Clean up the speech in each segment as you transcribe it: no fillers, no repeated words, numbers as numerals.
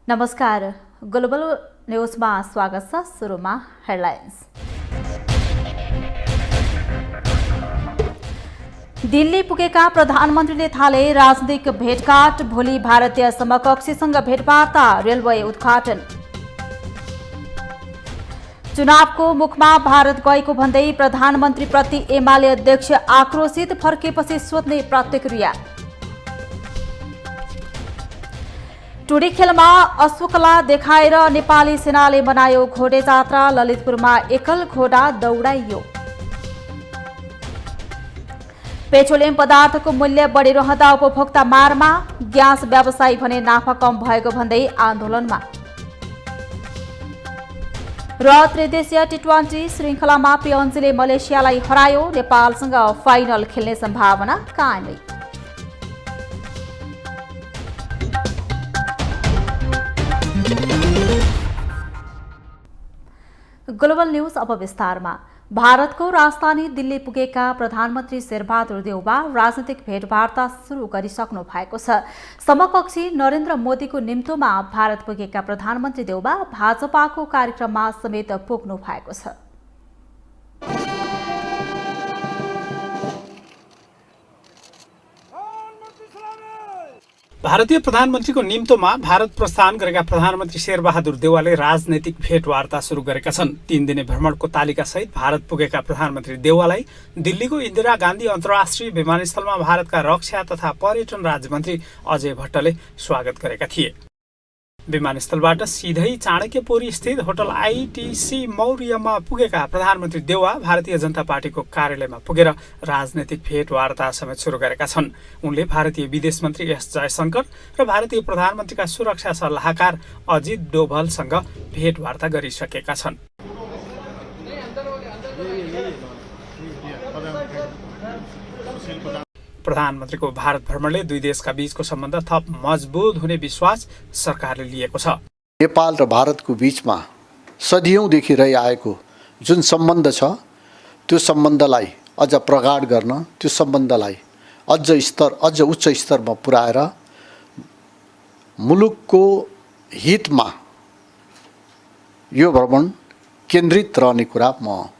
नमस्कार, ग्लोबल न्यूजमा स्वागत छ। सुरुमा हेडलाइन्स। दिल्ली पुगेका प्रधानमन्त्रीले थाले राजनीतिक भेटघाट। भोलि भारतीय समकक्षीसँग भेटवार्ता, रेलवे उद्घाटन। चुनावको मुखमा भारत गएको भन्दै प्रधानमन्त्रीप्रति एमाले अध्यक्ष आक्रोशित, फर्केपछि सोध्ने प्रतिक्रिया। टुडी खेलमा अश्वकला देखाएर नेपाली सेनाले मनायो घोडे जात्रा। ललितपुरमा एकल घोडा दौडाइयो। पेट्रोलियम पदार्थको मूल्य बढिरहँदा उपभोक्ता मारमा, ग्यास व्यवसायी भने नाफा कम भएको भन्दै आन्दोलनमा। र त्रिदेशीय टी20 श्रृङ्खलामा पिएनजीले मलेसियालाई हरायो। नेपालसँग फाइनल खेल्ने सम्भावना कायमै। ग्लोबल न्यूज अब विस्तारमा। भारतको राजधानी दिल्ली पुगेका प्रधानमन्त्री शेरबहादुर देउवा राजनीतिक भेटवार्ता सुरु गरिसक्नु भएको छ। समकक्षी नरेन्द्र मोदीको निम्तोमा भारत पुगेका प्रधानमन्त्री देउवा भाजपाको कार्यक्रममा समेत पुग्नु भएको छ। भारतीय प्रधानमन्त्रीको निम्तोमा भारत प्रस्थान गरेका प्रधानमन्त्री शेरबहादुर देउवाले राजनैतिक भेटवार्ता सुरु गरेका छन्। 3 दिने भ्रमणको तालिकासहित भारत पुगेका प्रधानमन्त्री देउवालाई दिल्लीको इन्दिरा गान्धी अन्तर्राष्ट्रिय विमानस्थलमा भारतका रक्षा तथा पर्यटन राज्यमन्त्री अजय भट्टले स्वागत गरेका थिए। विमानस्थलबाट सिधै चाणक्यपुरी स्थित होटल आइटिसी मौर्यमा पुगेका प्रधानमन्त्री देउवा भारतीय जनता पार्टीको कार्यालयमा पुगेर राजनैतिक भेटवार्ता समेत सुरु गरेका छन्। उनले भारतीय विदेश मन्त्री एस जयशंकर र भारतीय प्रधानमन्त्रीका सुरक्षा सल्लाहकार अजित डोभलसँग भेटवार्ता गरिसकेका छन्। प्रधानमन्त्रीको भारत भ्रमणले दुई देशका बीचको सम्बन्ध थप मजबुत हुने विश्वास सरकारले लिएको छ। नेपाल र भारतको बीचमा सदियौँदेखि रहिआएको जुन सम्बन्ध छ त्यो सम्बन्धलाई अझ प्रगाढ गर्न, त्यो सम्बन्धलाई अझ उच्च स्तरमा पुर्याएर मुलुकको हितमा यो भ्रमण केन्द्रित रहने कुरा म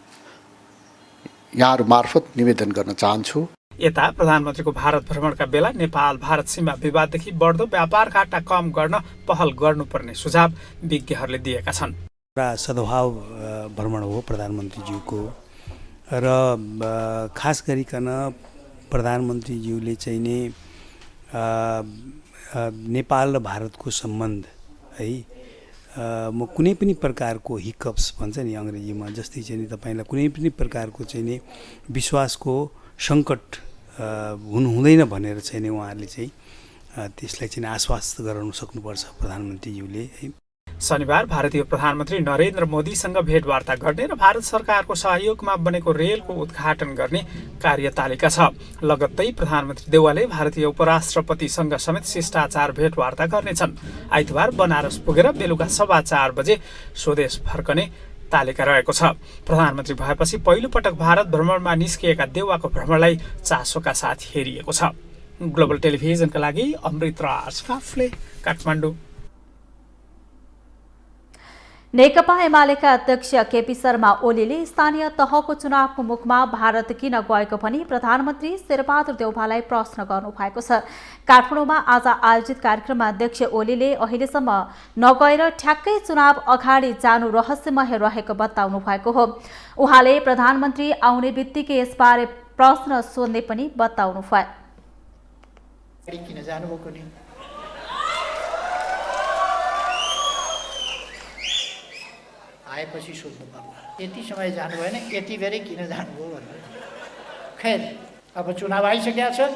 यहाँहरू मार्फत निवेदन गर्न चाहन्छु। यता प्रधानमन्त्रीको भारत भ्रमणका बेला नेपाल भारत सीमा विवाददेखि बढ्दो व्यापार घाटा कम गर्न पहल गर्नुपर्ने सुझाव विज्ञहरूले दिएका छन्। सद्भाव भ्रमण हो प्रधानमन्त्रीज्यूको र खास गरिकन प्रधानमन्त्रीज्यूले चाहिँ नि नेपाल र भारतको सम्बन्ध है म कुनै पनि प्रकारको हिकअप्स भन्छ नि अङ्ग्रेजीमा, जस्तै चाहिँ नि तपाईँलाई कुनै पनि प्रकारको चाहिँ नि विश्वासको सङ्कट हुँदैन भनेर चाहिँ नि उहाँहरूले चाहिँ त्यसलाई चाहिँ आश्वस्त गराउन सक्नुपर्छ प्रधानमन्त्रीज्यूले है। शनिबार भारतीय प्रधानमन्त्री नरेन्द्र मोदीसँग भेटवार्ता गर्ने र भारत सरकारको सहयोगमा बनेको रेलको उद्घाटन गर्ने कार्यतालिका छ। लगत्तै प्रधानमन्त्री देउवाले भारतीय उपराष्ट्रपतिसँग समेत शिष्टाचार भेटवार्ता गर्नेछन्। आइतबार बनारस पुगेर बेलुका 4:15 बजे स्वदेश फर्कने तालिका रहेको छ। प्रधानमन्त्री भएपछि पहिलो पटक भारत भ्रमणमा निस्किएका देउवाको भ्रमणलाई चासोका साथ हेरिएको छ। ग्लोबल टेलिभिजनका लागि अमृत राज काफले, काठमाडौँ। नेकपा एमालेका अध्यक्ष केपी शर्मा ओलीले स्थानीय तहको चुनावको मुखमा भारत किन गएको भनी प्रधानमन्त्री शेरबहादुर देउवालाई प्रश्न गर्नु भएको छ। काठमाडौँमा आज आयोजित कार्यक्रममा अध्यक्ष ओलीले अहिलेसम्म नगएर ठ्याक्कै चुनाव अगाडि जानु रहस्यमय रहेको बताउनु भएको हो। उहाँले प्रधानमन्त्री आउने बित्तिकै यसबारे प्रश्न सोध्ने पनि बताउनु भयो। किन जानुभएको नि? आएपछि सोध्नु पर्ला। यति समय जानु भएन, यति बेरै किन जानुभयो भनेर। खैर, अब चुनाव आइसकेको छ।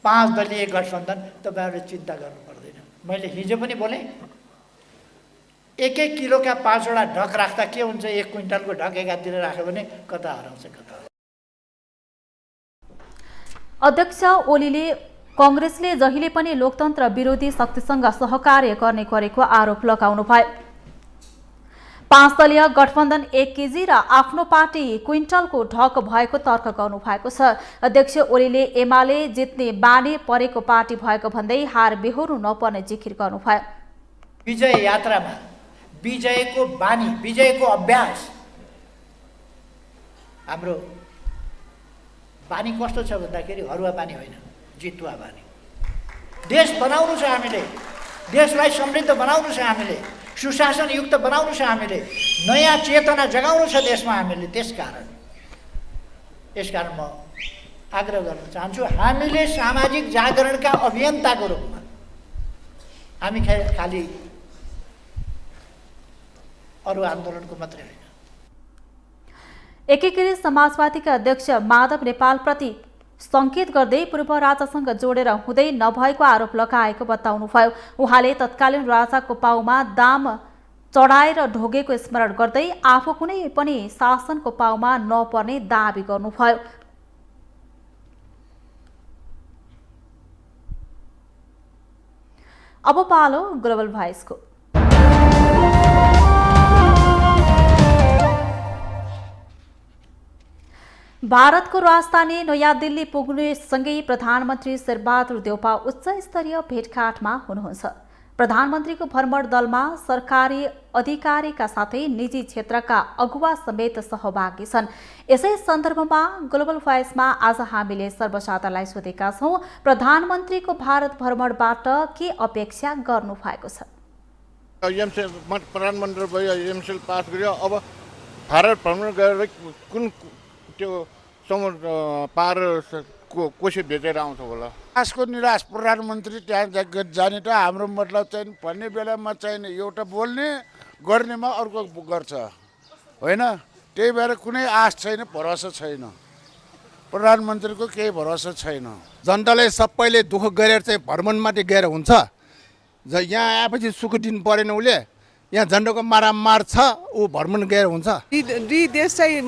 5 दलीय गठबन्धन, तपाईँहरूले चिन्ता गर्नु पर्दैन। मैले हिजो पनि बोलेँ, 1-1 किलोका 5वटा ढक राख्दा के हुन्छ? 1 क्विन्टलको ढक एकातिर राख्यो भने कता हराउँछ कता। अध्यक्ष ओलीले कांग्रेसले जहिले पनि लोकतन्त्र विरोधी शक्तिसँग सहकार्य गर्ने गरेको आरोप लगाउनु भयो। 5 दलीय गठबन्धन 1 केजी र आफ्नो पार्टी क्विन्टलको ढक भएको तर्क गर्नु भएको छ। अध्यक्ष ओलीले एमाले जित्ने बानी परेको पार्टी भएको भन्दै हार बेहोर्नु नपर्ने जिकिर गर्नुभयो। विजय यात्रामा विजयको बानी, विजयको अभ्यास, हाम्रो बानी कस्तो छ भन्दाखेरि हरुवा बानी होइन, जितुवा बानी। देश बनाउनु छ हामीले, देशलाई समृद्ध बनाउनु छ हामीले, सुशासनयुक्त बनाउनु छ हामीले, नयाँ चेतना जगाउनु छ देशमा हामीले। यसकारण म आग्रह गर्न चाहन्छु, हामीले सामाजिक जागरणका अभियन्ताको रूपमा हामी खालि अरू आन्दोलनको मात्रै होइन। एकीकृत समाजवादीका अध्यक्ष माधव नेपालप्रति संकेत गर्दै पूर्व राजासँग जोडेर हुँदै नभएको आरोप लगाएको बताउनुभयो। उहाँले तत्कालीन राजाको पाउमा दाम चढाएर ढोगेको स्मरण गर्दै आफू कुनै पनि शासनको पाउमा नपर्ने दाबी गर्नुभयो। अब पालो ग्लोबल भोइसको। भारतको राजधानी नयाँ दिल्ली पुग्नेसँगै प्रधानमन्त्री शेरबहादुर देउपा उच्च स्तरीय भेटघाटमा हुनुहुन्छ। प्रधानमन्त्रीको भ्रमण दलमा सरकारी अधिकारीका साथै निजी क्षेत्रका अगुवा समेत सहभागी छन्। यसै सन्दर्भमा ग्लोबल भोइसमा आज हामीले सर्वसाधारणलाई सोधेका छौं, प्रधानमन्त्रीको भारत भ्रमणबाट के अपेक्षा गर्नु भएको छ? प्रधानमन्त्री भयो, एमसिएल पास गर्यो, अब भारत भ्रमण गरेर कुन त्यो समुद्र पार कोसी भेटेर आउँछ होला। आजको निराश प्रधानमन्त्री त्यहाँ जाने त हाम्रो मतलब चाहिँ भन्ने बेलामा चाहिँ एउटा बोल्ने गर्नेमा अर्को गर्छ होइन। त्यही भएर कुनै आश छैन, भरोसा छैन, प्रधानमन्त्रीको केही भरोसा छैन। जनताले सबैले दुःख गरेर चाहिँ भ्रमण मात्रै गएर हुन्छ। यहाँ आएपछि सुख दिन परेन, उसले यहाँ झन्डाको मारामार छ, ऊ भ्रमण गएर हुन्छ। दुई देश चाहिँ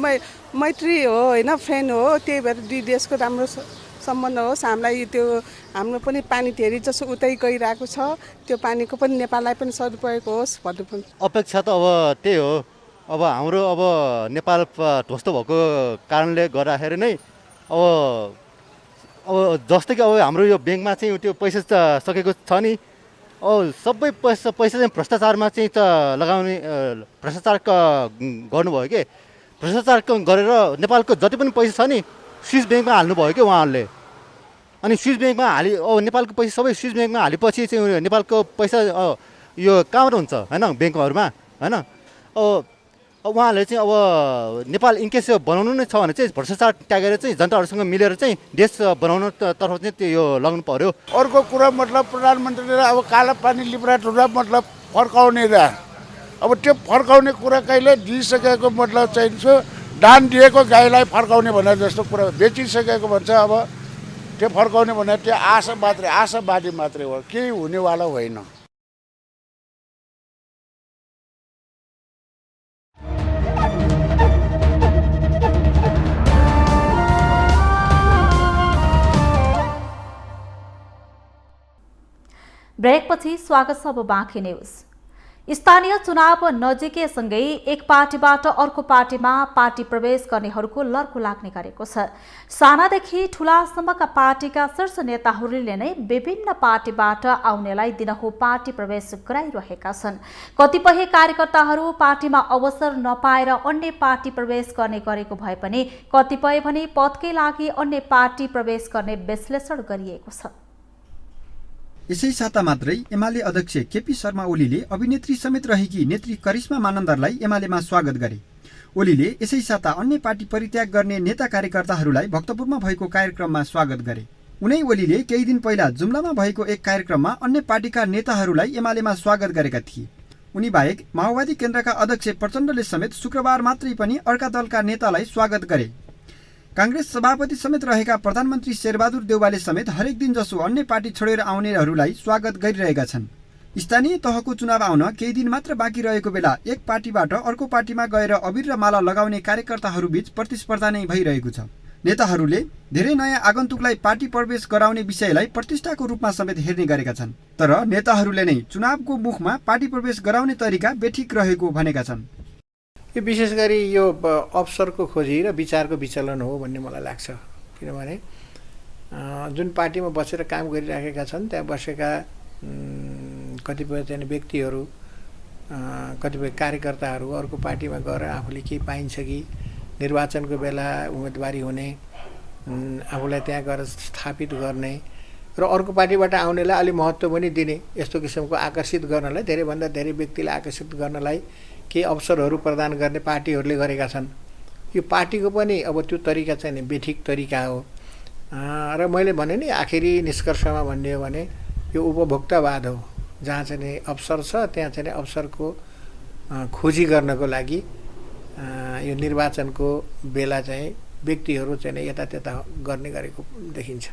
मैत्री हो होइन, फ्रेन्ड हो, त्यही भएर दुई देशको राम्रो सम्बन्ध होस्। हामीलाई त्यो हाम्रो पनि पानी धेरै जसो उतै गइरहेको छ, त्यो पानीको पनि नेपाललाई पनि सदुपयोग होस् भन्नु पनि अपेक्षा त अब त्यही हो। अब हाम्रो अब नेपाल ध्वस्त भएको कारणले गर्दाखेरि नै अब जस्तै कि अब हाम्रो यो ब्याङ्कमा चाहिँ त्यो पैसा सकेको छ नि, सबै पैसा चाहिँ भ्रष्टाचारमा चाहिँ लगाउने, भ्रष्टाचार गर्नुभयो कि भ्रष्टाचार गरेर नेपालको जति पनि पैसा छ नि स्विस ब्याङ्कमा हाल्नुभयो कि उहाँहरूले। अनि स्विस ब्याङ्कमा नेपालको पैसा सबै स्विस ब्याङ्कमा हालेपछि चाहिँ नेपालको पैसा यो कहाँबाट हुन्छ होइन, ब्याङ्कहरूमा होइन। उहाँहरूले चाहिँ अब नेपाल इनकेस बनाउनु नै छ भने चाहिँ भ्रष्टाचार त्यागेर चाहिँ जनताहरूसँग मिलेर चाहिँ देश बनाउनु तर्फ चाहिँ त्यो यो लाग्नु पर्यो। अर्को कुरा मतलब प्रधानमन्त्रीले अब काला पानी लिब्राटहरूलाई मतलब फर्काउने र अब त्यो फर्काउने कुरा कहिले दिइसकेको मतलब चाहिँ दान दिएको गाईलाई फर्काउने भनेर जस्तो कुरा बेचिसकेको भन्छ। अब त्यो फर्काउने भनेर त्यो आशावादी मात्रै हो, केही हुनेवाला होइन। ब्रेकपछि स्वागत छ। अब बाँकी न्युज। स्थानीय चुनाव नजिकैसँगै एक पार्टीबाट अर्को पार्टीमा पार्टी प्रवेश गर्नेहरूको लर्को लाग्ने गरेको छ। सानादेखि ठूलासम्मका पार्टीका शीर्ष नेताहरूले नै विभिन्न पार्टीबाट आउनेलाई दिनहुँ पार्टी प्रवेश गराइरहेका छन्। कतिपय कार्यकर्ताहरू पार्टीमा अवसर नपाएर अन्य पार्टी प्रवेश गर्ने गरेको भए पनि कतिपय भने पदकै लागि अन्य पार्टी प्रवेश गर्ने विश्लेषण गरिएको छ। यसै साता मात्रै एमाले अध्यक्ष केपी शर्मा ओलीले अभिनेत्री समेत रहेकी नेत्री करिश्मा मानन्दरलाई एमालेमा स्वागत गरे। ओलीले यसै साता अन्य पार्टी परित्याग गर्ने नेता कार्यकर्ताहरूलाई भक्तपुरमा भएको कार्यक्रममा स्वागत गरे। उनै ओलीले केही दिन पहिला जुम्लामा भएको एक कार्यक्रममा अन्य पार्टीका नेताहरूलाई एमालेमा स्वागत गरेका थिए। उनी बाहेक माओवादी केन्द्रका अध्यक्ष प्रचण्डले समेत शुक्रबार मात्रै पनि अर्का दलका नेतालाई स्वागत गरे। कांग्रेस सभापति समेत रहेका प्रधानमन्त्री शेरबहादुर देउवाले समेत हरेक दिन जसो अन्य पार्टी छोडेर आउनेहरूलाई स्वागत गरिरहेका छन्। स्थानीय तहको चुनाव आउन केही दिन मात्र बाँकी रहेको बेला एक पार्टीबाट अर्को पार्टीमा गएर अबिर र माला लगाउने कार्यकर्ताहरूबीच प्रतिस्पर्धा नै भइरहेको छ। नेताहरूले धेरै नयाँ आगन्तुकलाई पार्टी प्रवेश गराउने विषयलाई प्रतिष्ठाको रूपमा समेत हेर्ने गरेका छन्। तर नेताहरूले नै चुनावको मुखमा पार्टी प्रवेश गराउने तरिका बेठिक रहेको भनेका छन्। यो विशेष गरी यो अवसरको खोजी र विचारको विचलन हो भन्ने मलाई लाग्छ। किनभने जुन पार्टीमा बसेर काम गरिराखेका छन् त्यहाँ बसेका कतिपय चाहिँ व्यक्तिहरू कतिपय कार्यकर्ताहरू अर्को पार्टीमा गएर आफूले केही पाइन्छ कि निर्वाचनको बेला उम्मेदवारी हुने आफूलाई त्यहाँ गएर स्थापित गर्ने र अर्को पार्टीबाट आउनेलाई अलि महत्त्व पनि दिने यस्तो किसिमको आकर्षित गर्नलाई धेरैभन्दा धेरै व्यक्तिलाई आकर्षित गर्नलाई केही अवसरहरू प्रदान गर्ने पार्टीहरूले गरेका छन्। यो पार्टीको पनि अब त्यो तरिका चाहिँ बेठिक तरिका हो र मैले भने नि आखिरी निष्कर्षमा भन्ने हो भने यो उपभोक्तावाद हो, जहाँ चाहिँ अवसर छ त्यहाँ चाहिँ अवसरको खोजी गर्नको लागि यो निर्वाचनको बेला चाहिँ व्यक्तिहरू चाहिँ यतात्यता गर्ने गरेको देखिन्छ।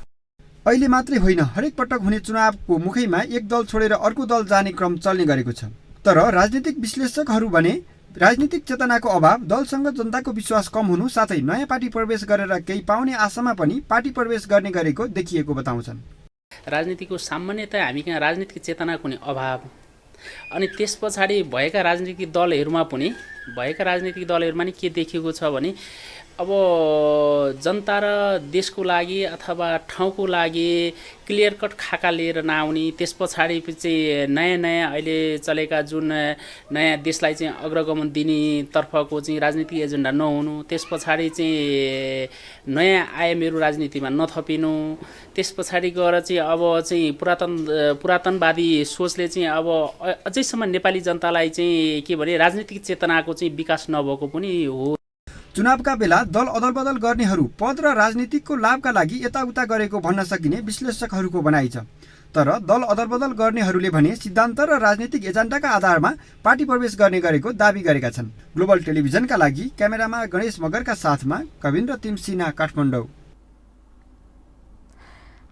अहिले मात्रै होइन, हरेक पटक हुने चुनावको मुखैमा एक दल छोडेर अर्को दल जाने क्रम चल्ने गरेको छ। तर राजनीतिक विश्लेषकहरू भने राजनीतिक चेतनाको अभाव, दलसँग जनताको विश्वास कम हुनु साथै नयाँ पार्टी प्रवेश गरेर केही पाउने आशामा पनि पार्टी प्रवेश गर्ने गरेको देखिएको बताउँछन्। राजनीतिको सामान्यतया हामी कहाँ राजनीतिक चेतनाको नि अभाव, अनि त्यस पछाडि भएका राजनीतिक दलहरूमा नि के देखिएको छ भने अब जनता र देशको लागि अथवा ठाउँको लागि क्लियर कट खाका लिएर नआउने, त्यस पछाडि चाहिँ नयाँ अहिले चलेका जुन नयाँ देशलाई चाहिँ अग्रगमन दिने तर्फको चाहिँ राजनीतिक एजेन्डा नहुनु, त्यस पछाडि चाहिँ नयाँ आयामहरू राजनीतिमा नथपिनु, त्यस पछाडि गएर चाहिँ अब चाहिँ पुरातनवादी सोचले चाहिँ अब अझैसम्म नेपाली जनतालाई चाहिँ के भने राजनीतिक चेतनाको चाहिँ विकास नभएको पनि हो। चुनावका बेला दल अदलबदल गर्नेहरू पद र राजनीतिकको लाभका लागि यताउता गरेको भन्न सकिने विश्लेषकहरूको भनाइ छ। तर दल अदलबदल गर्नेहरूले भने सिद्धान्त र राजनीतिक एजेन्डाका आधारमा पार्टी प्रवेश गर्ने गरेको दावी गरेका छन्। ग्लोबल टेलिभिजनका लागि क्यामेरामा गणेश मगरका साथमा कविन्द्र तिमसिना, काठमाडौँ।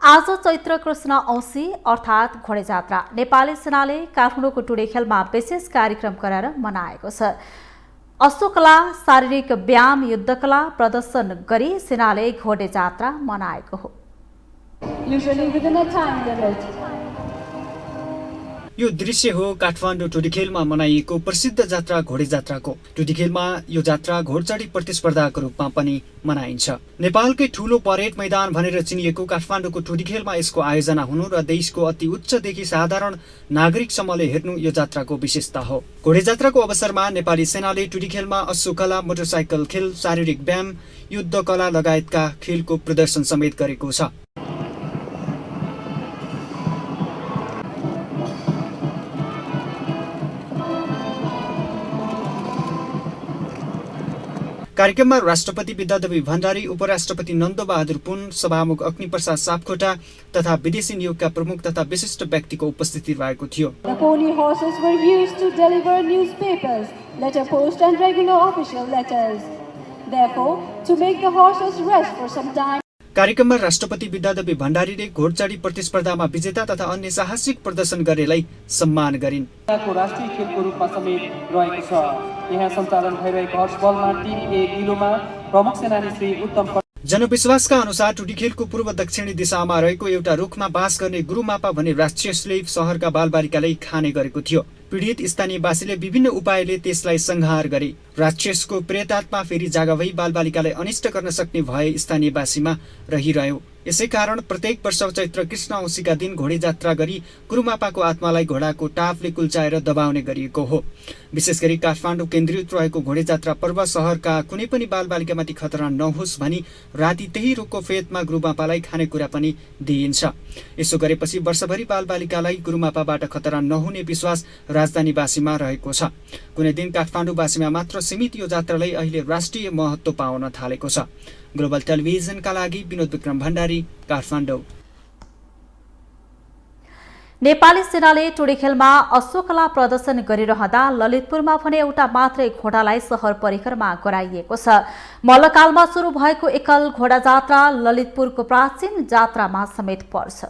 आज चैत्र कृष्ण औँसी अर्थात् घोडे जात्रा नेपाली सेनाले काठमाडौँको टुडेखेलमा विशेष कार्यक्रम गरेर मनाएको छ। अश्वकला, शारीरिक व्यायाम, युद्धकला प्रदर्शन गरी सेनाले घोडे जात्रा मनाएको हो। यो दृश्य हो काठमाडौँ टुडीखेलमा मनाइएको प्रसिद्ध जात्रा घोडे जात्राको। टुडीखेलमा यो जात्रा घोडचढी प्रतिस्पर्धाको रूपमा पनि मनाइन्छ। नेपालकै ठूलो परेड मैदान भनेर चिनिएको काठमाडौँको टुडीखेलमा यसको आयोजना हुनु र देशको अति उच्चदेखि साधारण नागरिकसम्मले हेर्नु यो जात्राको विशेषता हो। घोडे जात्राको अवसरमा नेपाली सेनाले टुडीखेलमा अश्वकला, मोटरसाइकल खेल, शारीरिक व्यायाम, युद्ध कला लगायतका खेलको प्रदर्शन समेत गरेको छ। कार्यक्रममा राष्ट्रपति विद्यादेवी भण्डारी, उपराष्ट्रपति नन्दबहादुर पुन, सभामुख अग्निप्रसाद सापकोटा तथा विदेशी नियोगका प्रमुख तथा विशिष्ट व्यक्तिको उपस्थिति रहेको थियो। The pony horses were used to deliver newspapers, letter post and regular official letters. Therefore, to make the horses rest for some time. कार्यक्रममा राष्ट्रपति विद्यादेवी भण्डारीले घोडचढी प्रतिस्पर्धामा विजेता तथा अन्य साहसिक प्रदर्शन गरेलाई सम्मान गरिन्। राष्ट्रिय खेलको रूपमा समेत रहेको छ। यहाँ सञ्चालन भइरहेको हर्सबलमा टिम ए गिलोमा प्रमुख सेनानी श्री उत्तम। जनविश्वासका अनुसार टुडीखेलको पूर्व दक्षिणी दिशामा रहेको एउटा रुखमा बास गर्ने गुरुमापा भन्ने राक्षसले सहरका बालबालिकालाई खाने गरेको थियो। पीडित स्थानीयवासीले विभिन्न उपायले त्यसलाई संहार गरे। राक्षसको प्रेतात्मा फेरि जागा भई बालबालिकालाई अनिष्ट गर्न सक्ने भए स्थानीयवासीमा रहिरह्यो। यसै कारण प्रत्येक वर्ष चैत्र कृष्ण औँसीका दिन घोडे जात्रा गरी गुरुमापाको आत्मालाई घोडाको टापले कुल्चाएर दबाउने गरिएको हो। विशेष गरी काठमाडौँ केन्द्रित रहेको घोडे जात्रा पर्व सहरका कुनै पनि बालबालिकामाथि खतरा नहोस् भनी राति त्यही रुखको फेदमा गुरुमापालाई खानेकुरा पनि दिइन्छ। यसो गरेपछि वर्षभरि बालबालिकालाई गुरुमापाबाट खतरा नहुने विश्वास राजधानीवासीमा रहेको छ। कुनै दिन काठमाडौँवासीमा मात्र सीमित यो जात्रालाई अहिले राष्ट्रिय महत्त्व पाउन थालेको छ। ग्लोबल टेलिभिजनका लागि विनोद विक्रम भण्डारी, काठमाडौँ। नेपाली सेनाले टुडीखेलमा अश्वकला प्रदर्शन गरिरहँदा ललितपुरमा भने एउटा मात्रै घोडालाई सहर परिक्रमा गराइएको छ। मल्लकालमा सुरु भएको एकल घोडा जात्रा ललितपुरको प्राचीन जात्रामा समेत पर्छ।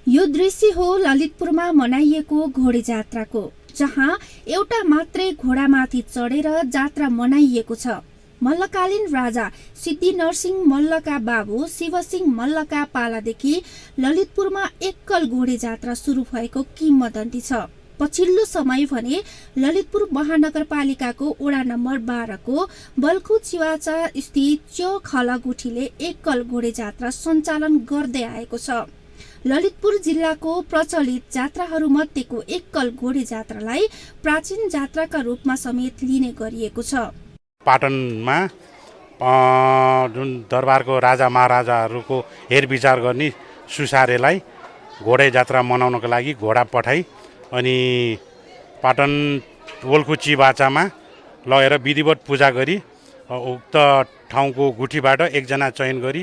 यो दृश्य हो ललितपुरमा मनाइएको घोडे जात्राको, जहाँ एउटा मात्रै घोडामाथि चढेर जात्रा मनाइएको छ। मल्लकालीन राजा सिद्धि नरसिंह मल्लका बाबु शिवसिंह मल्लका पालादेखि ललितपुरमा एकल घोडे जात्रा सुरु भएको किम्वदन्ती छ। पछिल्लो समय भने ललितपुर महानगरपालिकाको वडा नम्बर 12 को बल्खु चिवाचा स्थित च्योखला गुठीले एकल घोडे जात्रा सञ्चालन गर्दै आएको छ। ललितपुर जिल्लाको प्रचलित जात्राहरूमध्येको एकल घोडे जात्रालाई प्राचीन जात्राका रूपमा समेत लिने गरिएको छ। पाटनमा जुन दरबारको राजा महाराजाहरूको हेरविचार गर्ने सुसारेलाई घोडे जात्रा मनाउनको लागि घोडा पठाई अनि पाटन वल्खु चिबाचामा लगेर विधिवत पूजा गरी उक्त ठाउँको गुठीबाट एकजना चयन गरी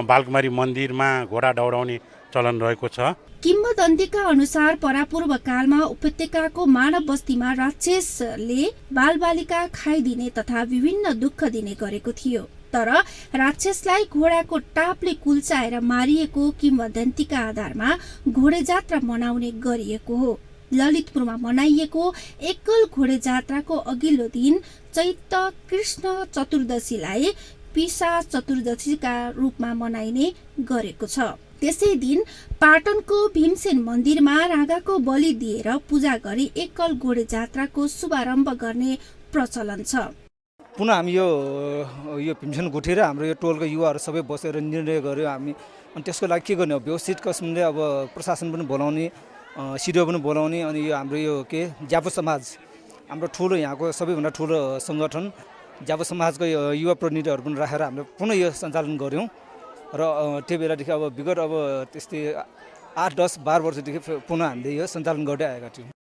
बालकुमारी मन्दिरमा घोडा दौडाउने चलन रहेको छ। किम्वदन्तीका अनुसार परापूर्व कालमा उपत्यकाको मानव बस्तीमा राक्षसले बालबालिका खाइदिने तथा विभिन्न दुःख दिने गरेको थियो। तर राक्षसलाई घोडाको टापले कुल्चाएर मारिएको किम्वदन्तीका आधारमा घोडे जात्रा मनाउने गरिएको हो। ललितपुरमा मनाइएको एकल घोडे जात्राको अघिल्लो दिन चैत्र कृष्ण चतुर्दशीलाई पिसा चतुर्दशीका रूपमा मनाइने गरेको छ। त्यसै दिन पाटनको भीमसेन मन्दिरमा रागाको बलि दिएर पूजा गरी एकल घोडे जात्राको शुभारम्भ गर्ने प्रचलन छ। पुनः हामी यो भीमसेन गुठी र हाम्रो यो टोलको युवाहरू सबै बसेर निर्णय गर्यो हामी। अनि त्यसको लागि के गर्ने, व्यवस्थित किसिमले अब प्रशासन पनि बोलाउने, सिडिओ पनि बोलाउने, अनि यो हाम्रो यो ज्यापु समाज हाम्रो ठुलो यहाँको सबैभन्दा ठुलो सङ्गठन ज्यापु समाजको युवा प्रतिनिधिहरू पनि राखेर हामीले पुनः यो सञ्चालन गऱ्यौँ। र त्यो बेलादेखि अब विगत त्यस्तै 8-10-12 वर्षदेखि पुनः हामीले यो सञ्चालन गर्दै आएका थियौँ।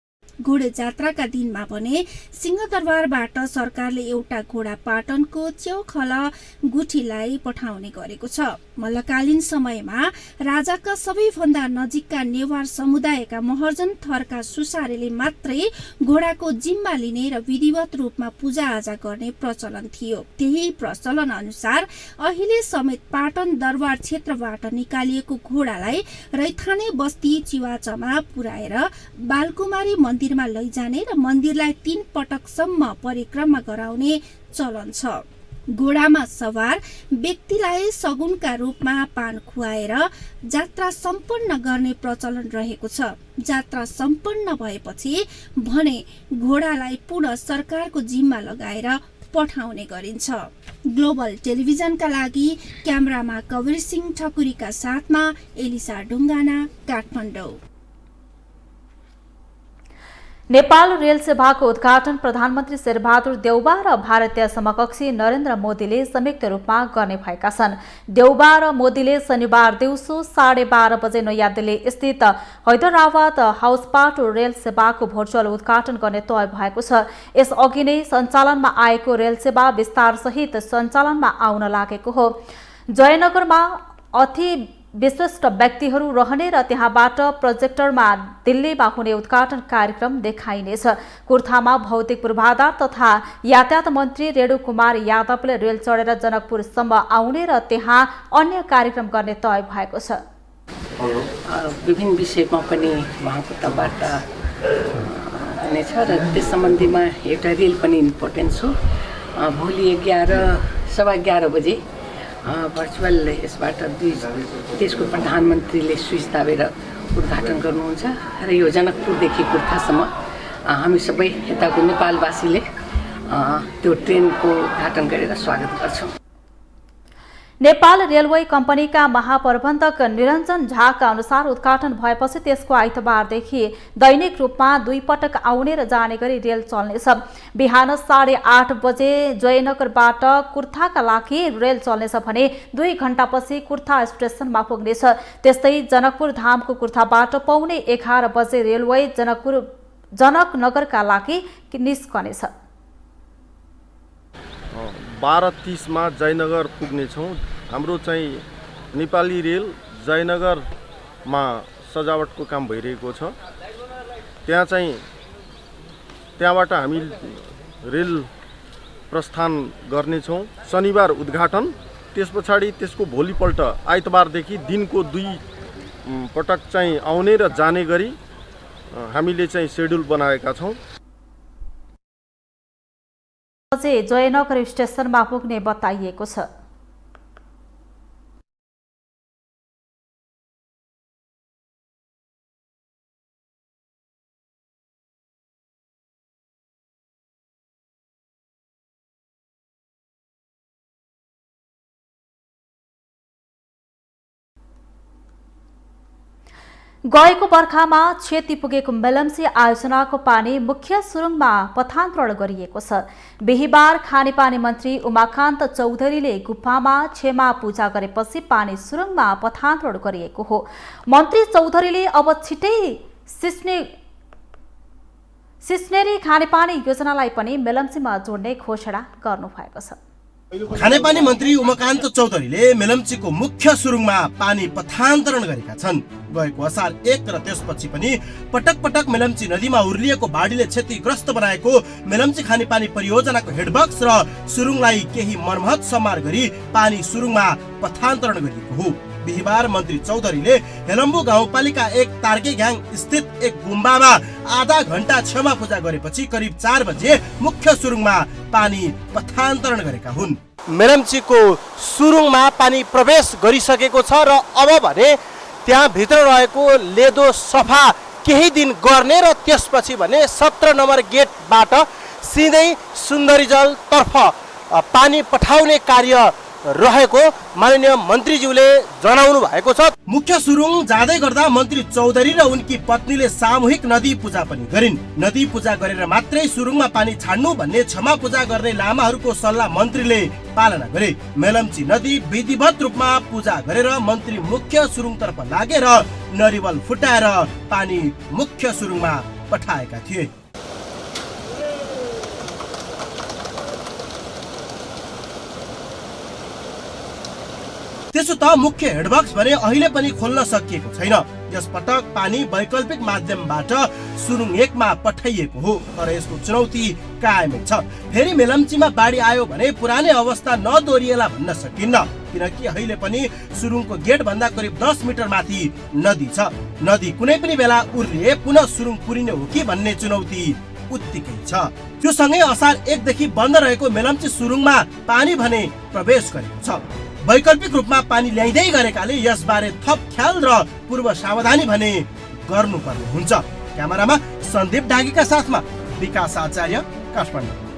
घोडे जात्राका दिनमा भने सिंहदरबारबाट सरकारले एउटा घोडा पाटनको च्योखला गुठीलाई पठाउने गरेको छ। मल्लकालीन समयमा राजाका सबैभन्दा नजिकका नेवार समुदायका महर्जन थरका सुसारेले मात्रै घोडाको जिम्मा लिने र विधिवत रूपमा पूजाआजा गर्ने प्रचलन थियो। त्यही प्रचलन अनुसार अहिले समेत पाटन दरबार क्षेत्रबाट निकालिएको घोडालाई रैथाने बस्ती चिवाचामा पुर्याएर बालकुमारी मन्दिरमा लैजाने र मन्दिरलाई 3 पटकसम्म परिक्रमा गराउने चलन छ। घोडामा सवार व्यक्तिलाई सगुनका रूपमा पान खुवाएर जात्रा सम्पन्न गर्ने प्रचलन रहेको छ। जात्रा सम्पन्न भएपछि भने घोडालाई पुनः सरकारको जिम्मा लगाएर पठाउने गरिन्छ। ग्लोबल टेलिभिजनका लागि क्यामेरामा कवीर सिंह ठकुरीका साथमा एलिसा ढुङ्गाना, काठमाडौँ। नेपाल रेल सेवाको उद्घाटन प्रधानमन्त्री शेरबहादुर देउबा र भारतीय समकक्षी नरेन्द्र मोदीले संयुक्त रूपमा गर्ने भएका छन्। देउबा र मोदीले शनिबार दिउँसो 12:30 बजे नयाँ दिल्ली स्थित हैदराबाद हाउसबाट रेल सेवाको भर्चुअल उद्घाटन गर्ने तय भएको छ। यसअघि नै सञ्चालनमा आएको रेल सेवा विस्तारसहित सञ्चालनमा आउन लागेको हो। जयनगरमा अति विशिष्ट व्यक्तिहरू रहने र त्यहाँबाट प्रोजेक्टरमा दिल्लीमा हुने उद्घाटन कार्यक्रम देखाइनेछ। कुर्थामा भौतिक पूर्वाधार तथा यातायात मन्त्री रेणु कुमार यादवले रेल चढेर जनकपुरसम्म आउने र त्यहाँ अन्य कार्यक्रम गर्ने तय भएको छ। विभिन्न विषयमा पनि उहाँको तर्फबाट हुनेछ र त्यस सम्बन्धीमा एउटा रेल पनि इम्पोर्टेन्ट छ। भोलि 11:15 बजे भर्चुअल यसबाट देशको प्रधानमन्त्रीले स्विच दाबेर उद्घाटन गर्नुहुन्छ र यो जनकपुरदेखि कुर्थासम्म हामी सबै यताको नेपालवासीले त्यो ट्रेनको उद्घाटन गरेर स्वागत गर्छौँ। नेपाल रेलवे कम्पनीका महाप्रबन्धक निरञ्जन झाका अनुसार उद्घाटन भएपछि त्यसको आइतबारदेखि दैनिक रूपमा 2 पटक आउने र जाने गरी रेल चल्नेछ। बिहान 8:30 बजे जयनगरबाट कुर्थाका लागि रेल चल्नेछ भने 2 घण्टापछि कुर्था स्टेसनमा पुग्नेछ। त्यस्तै जनकपुर धामको कुर्थाबाट 11:15 बजे रेलवे जनकनगरका लागि निस्कनेछ। 12:30 मा जयनगर पुग्नेछौँ। हाम्रो चाहिँ नेपाली रेल जयनगरमा सजावटको काम भइरहेको छ। त्यहाँबाट हामी रेल प्रस्थान गर्नेछौँ। शनिबार उद्घाटन, त्यस पछाडि त्यसको भोलिपल्ट आइतबारदेखि दिनको 2 पटक चाहिँ आउने र जाने गरी हामीले चाहिँ सेड्युल बनाएका छौँ। जयनगर स्टेसनमा पुग्ने बताइएको छ। गएको बर्खामा क्षति पुगेको मेलम्ची आयोजनाको पानी मुख्य सुरुङमा पथान्तरण गरिएको छ। बिहिबार खानेपानी मन्त्री उमाकान्त चौधरीले गुफामा क्षमा पूजा गरेपछि पानी सुरुङमा पथान्तरण गरिएको हो। मन्त्री चौधरीले अब छिटै सिस्नेरी खानेपानी योजनालाई पनि मेलम्चीमा जोड्ने घोषणा गर्नुभएको छ। खानेपानी मन्त्री उमाकान्त चौधरीले मेलम्चीको मुख्य सुरुङमा पानी पथान्तरण गरेका छन्। गएको असार 1 र त्यसपछि पनि पटक पटक मेलम्ची नदीमा उर्लिएको बाढीले क्षतिग्रस्त बनाएको मेलम्ची खानेपानी परियोजनाको हेडबक्स र सुरुङलाई केही मर्मत समार गरी पानी सुरुङमा पथान्तरण गरिएको हो। बिहिबार मन्त्री चौधरीले हेलम्बु गाउँपालिका 1 तार्केघ्याङ स्थित एक गुम्बामा आधा घण्टा क्षमा पूजा गरेपछि करिब 4 बजे मुख्य सुरुङमा पानी पथान्तरण गरेका हुन्। मेलम्चीको सुरुङमा पानी प्रवेश गरिसकेको छ र अब भने त्यहाँ भित्र रहेको लेदो सफा केही दिन गर्ने र त्यसपछि भने 17 नम्बर गेटबाट सिधै सुन्दरीजल तर्फ पानी पठाउने कार्य रहेको माननीय मन्त्रीज्यूले जनाउनु भएको छ। मुख्य सुरुङ जाँदै गर्दा मन्त्री चौधरी र उनकी पत्नीले सामूहिक नदी पूजा पनि गरिन्। नदी पूजा गरेर मात्रै सुरुङमा पानी छाड्नु भन्ने क्षमा पूजा गर्ने लामाहरूको सल्लाह मन्त्रीले पालना गरे। मेलम्ची नदी विधिवत रूपमा पूजा गरेर मन्त्री मुख्य सुरुङतर्फ लागेर नरिवल फुटाएर पानी मुख्य सुरुङमा पठाएका थिए। त्यसो त मुख्य हेडबक्स भने अहिले पनि खोल्न सकिएको छैन। यस पटक पानी वैकल्पिक माध्यमबाट सुरुङ 1 मा पठाइएको हो, तर यसको चुनौती कायमै छ। फेरि मेलम्चीमा बाढी आयो भने पुरानै अवस्था नदोहोरिएला भन्न सकिन्न, किनकि अहिले पनि सुरुङको गेट भन्दा करिब 10 मिटर माथि नदी छ। नदी कुनै पनि बेला उर्लिए पुनः सुरुङ पुरिने हो कि भन्ने चुनौती उत्तिकै छ। त्यो सँगै असार 1 देखि बन्द रहेको मेलम्ची सुरुङमा पानी भने प्रवेश गरेको छ। वैकल्पिक रूपमा पानी ल्याइँदै गरेकाले यसबारे थप ख्याल र पूर्व सावधानी भने गर्नुपर्ने हुन्छ। क्यामेरामा सन्दीप डागीका साथमा विकास आचार्य, काठमाडौँ।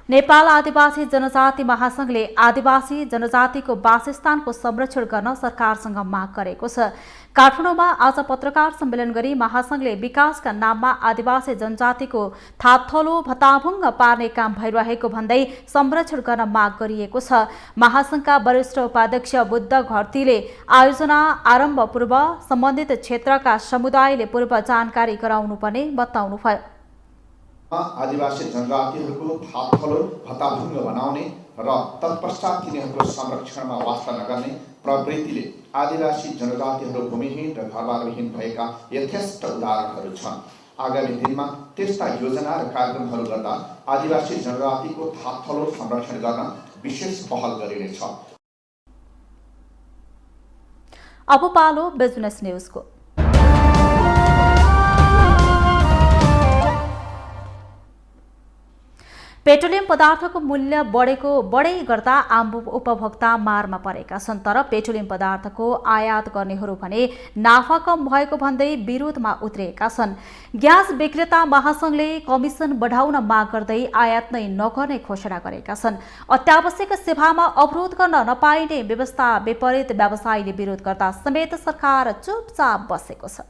नेपाल आदिवासी जनजाति महासंघले आदिवासी जनजातिको वासस्थानको संरक्षण गर्न सरकारसँग माग गरेको छ। काठमाडौँमा आज पत्रकार सम्मेलन गरी महासंघले विकासका नाममा आदिवासी जनजातिको थापथलो भताभुङ्ग पार्ने काम भइरहेको भन्दै संरक्षण गर्न माग गरिएको छ। महासंघका वरिष्ठ उपाध्यक्ष बुद्ध घरतीले आयोजना आरम्भ पूर्व सम्बन्धित क्षेत्रका समुदायले पूर्व जानकारी गराउनुपर्ने बताउनुभयो। आदिवासी जनजातिहरूको थापथलो भताभुङ्ग बनाउने र तत्पश्चात तिनीहरूको संरक्षणमा वास्ता नगर्ने प्रवृत्तिले आदिवासी जनजातिहरू भूमिहीन र घरबारविहीन भएका यथेष्ट उदाहरणहरू छन्। आगामी दिनमा त्यस्ता योजना र कार्यक्रमहरू गर्दा आदिवासी जनजातिको थापथलो संरक्षण गर्न विशेष पहल गरिनेछ। अब पालो बिजनेस न्यूजको। पेट्रोलियम पदार्थको मूल्य बढै गर्दा आम उपभोक्ता मारमा परेका छन्। तर पेट्रोलियम पदार्थको आयात गर्नेहरू भने नाफा कम भएको भन्दै विरोधमा उत्रिएका छन्। ग्यास विक्रेता महासंघले कमिसन बढाउन माग गर्दै आयात नै नगर्ने घोषणा गरेका छन्। अत्यावश्यक सेवामा अवरोध गर्न नपाइने व्यवस्था विपरीत व्यवसायीले विरोध गर्दा समेत सरकार चुपचाप बसेको छ।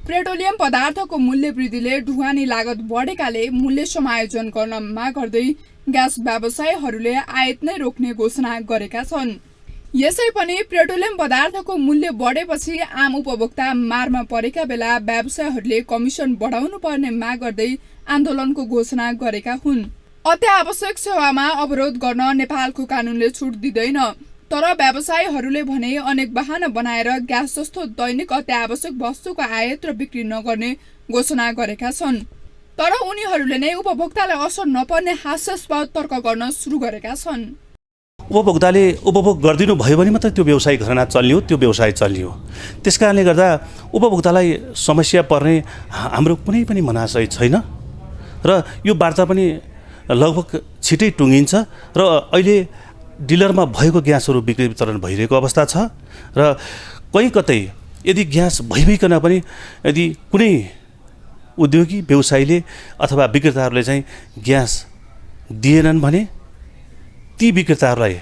पेट्रोलियम पदार्थको मूल्य वृद्धिले ढुवानी लागत बढेकाले मूल्य समायोजन गर्न माग गर्दै ग्यास व्यवसायीहरूले आयात नै रोक्ने घोषणा गरेका छन्। यसै पनि पेट्रोलियम पदार्थको मूल्य बढेपछि आम उपभोक्ता मारमा परेका बेला व्यवसायीहरूले कमिसन बढाउनु पर्ने माग गर्दै आन्दोलनको घोषणा गरेका हुन्। अत्यावश्यक सेवामा अवरोध गर्न नेपालको कानूनले छुट दिँदैन, तर व्यवसायीहरूले भने अनेक बहाना बनाएर ग्यास जस्तो दैनिक अत्यावश्यक वस्तुको आयात र बिक्री नगर्ने घोषणा गरेका छन्। तर उनीहरूले नै उपभोक्तालाई असर नपर्ने हास्यास्पद तर्क गर्न सुरु गरेका छन्। उपभोक्ताले उपभोग गरिदिनु भयो भने मात्रै त्यो व्यवसायिक घटना चल्यो, त्यो व्यवसाय चल्यो। त्यसकारणले गर्दा उपभोक्तालाई समस्या पर्ने हाम्रो कुनै पनि मनाशय छैन र यो वार्ता पनि लगभग छिटै टुङ्गिन्छ र अहिले डिलरमा भएको ग्यासहरू बिक्री वितरण भइरहेको अवस्था छ र कहीँ कतै यदि ग्यास भइकन पनि यदि कुनै उद्योगी व्यवसायीले अथवा विक्रेताहरूले चाहिँ ग्यास दिएनन् भने ती विक्रेताहरूलाई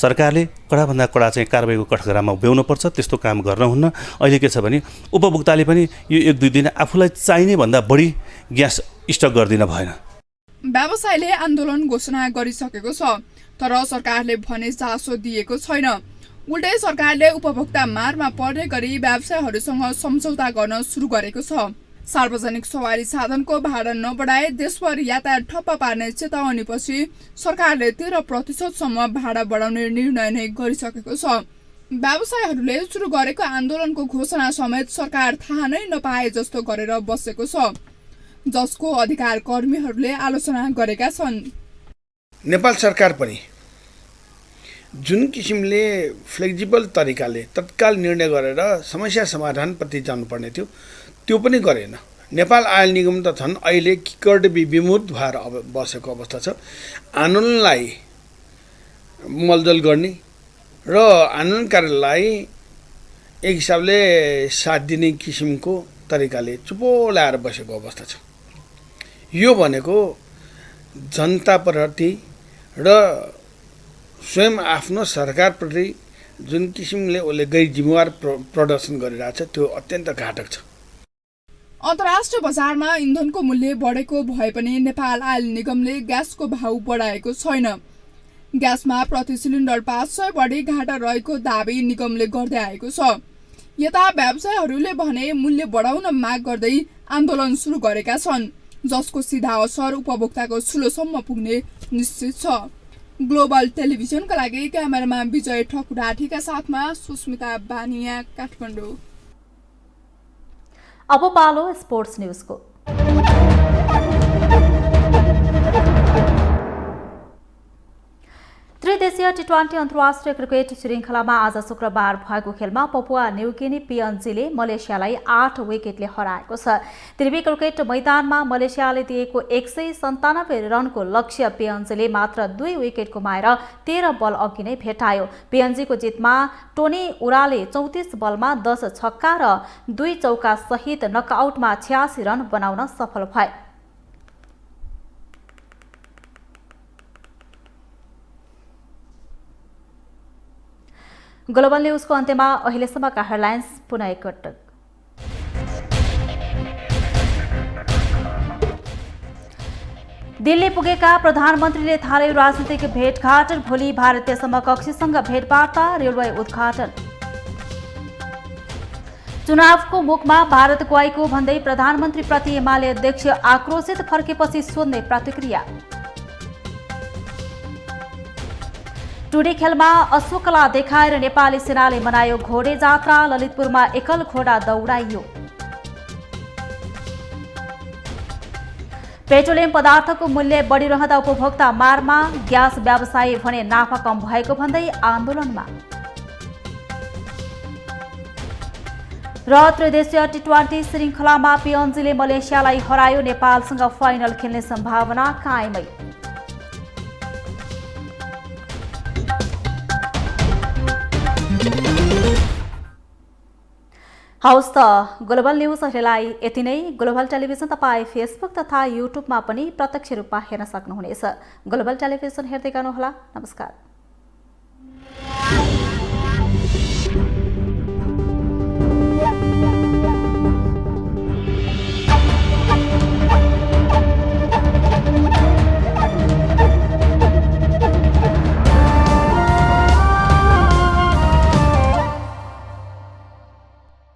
सरकारले कडाभन्दा कडा चाहिँ कारबाहीको कठघरामा उभ्याउनुपर्छ। त्यस्तो काम गर्न हुन्न। अहिले के छ भने उपभोक्ताले पनि यो 1-2 दिन आफूलाई चाहिने भन्दा बढी ग्यास स्टक गरिदिन भएन। व्यवसायले आन्दोलन घोषणा गरिसकेको छ, तर सरकारले भने चासो दिएको छैन। उल्टै सरकारले उपभोक्ता मारमा पर्ने गरी व्यवसायहरूसँग सम्झौता गर्न सुरु गरेको छ। सार्वजनिक सवारी साधनको भाडा नबढाए देशभर यातायात ठप्प पार्ने चेतावनीपछि सरकारले 13% भाडा बढाउने निर्णय नै गरिसकेको छ। व्यवसायहरूले सुरु गरेको आन्दोलनको घोषणा समेत सरकार थाहा नै नपाए जस्तो गरेर बसेको छ, जसको अधिकार कर्मीहरूले आलोचना गरेका छन्। नेपाल सरकार पनि जुन किसिमले फ्लेक्जिबल तरिकाले तत्काल निर्णय गरेर समस्या समाधानप्रति जानुपर्ने थियो त्यो पनि गरेन। नेपाल आयल निगम त झन् अहिले किकर्ड विमुख भएर बसेको अवस्था छ। आन्दोलनलाई मलजल गर्ने र आन्दोलनकारीलाई एक हिसाबले साथ दिने किसिमको तरिकाले चुपो लाएर बसेको अवस्था छ। यो भनेको जनताप्रति र स्वयं आफ्नो सरकारप्रति जुन किसिमले उसले गैर जिम्मेवार प्रदर्शन गरिरहेछ त्यो अत्यन्त घातक छ। अन्तर्राष्ट्रिय बजारमा इन्धनको मूल्य बढेको भए पनि नेपाल आयल निगमले ग्यासको भाउ बढाएको छैन। ग्यासमा प्रति सिलिन्डर 500 बढी घाटा रहेको दाबी निगमले गर्दै आएको छ। यता व्यवसायहरूले भने मूल्य बढाउन माग गर्दै आन्दोलन सुरु गरेका छन्, जसको सीधा असर उपभोक्ताको छुलोसम्म पुग्ने निश्चित छ। ग्लोबल टेलिभिजनका लागि क्यामेरामा विजय ठकुराठीका साथमा सुस्मिता बानिया, काठमाडौँ। अब पालो स्पोर्ट्स न्यूजको। त्रिदेशीय टी20 अन्तर्राष्ट्रिय क्रिकेट श्रृङ्खलामा आज शुक्रबार भएको खेलमा पपुवा न्युगिनी पिएनजीले मलेसियालाई 8 विकेटले हराएको छ। त्रिवी क्रिकेट मैदानमा मलेसियाले दिएको 197 रनको लक्ष्य पिएनजीले मात्र 2 विकेट गुमाएर 13 बल अघि नै भेटायो। पिएनजीको जितमा टोनी उराले 34 बलमा 10 छक्का र 2 चौका सहित नकआउटमा 86 रन बनाउन सफल भए। ग्लोबल न्यूजको अन्त्यमा अहिलेसम्मका हेडलाइन्स पुनः एकपटक। दिल्ली पुगेका प्रधानमन्त्रीले थाल्यो राजनीतिक भेटघाट। भोलि भारतीय समकक्षीसँग भेटवार्ता, रेलवे उद्घाटन। चुनावको मुखमा भारत गएको भन्दै प्रधानमन्त्रीप्रति एमाले अध्यक्ष आक्रोशित, फर्केपछि सोध्ने प्रतिक्रिया। टुडी खेलमा अश्वकला देखाएर नेपाली सेनाले मनायो घोडे जात्रा। ललितपुरमा एकल घोडा दौडाइयो। पेट्रोलियम पदार्थको मूल्य बढिरहँदा उपभोक्ता मारमा, ग्यास व्यवसायी भने नाफा कम भएको भन्दै आन्दोलनमा। र त्रिदेशीय टी20 श्रृङ्खलामा पिएनजीले मलेसियालाई हरायो। नेपालसँग फाइनल खेल्ने सम्भावना कायमै। हवस् त ग्लोबल न्यूज अहिलेलाई यति नै। ग्लोबल टेलिभिजन तपाईँ फेसबुक तथा युट्युबमा पनि प्रत्यक्ष रूपमा हेर्न सक्नुहुनेछ। ग्लोबल टेलिभिजन हेर्दै गर्नुहोला। नमस्कार।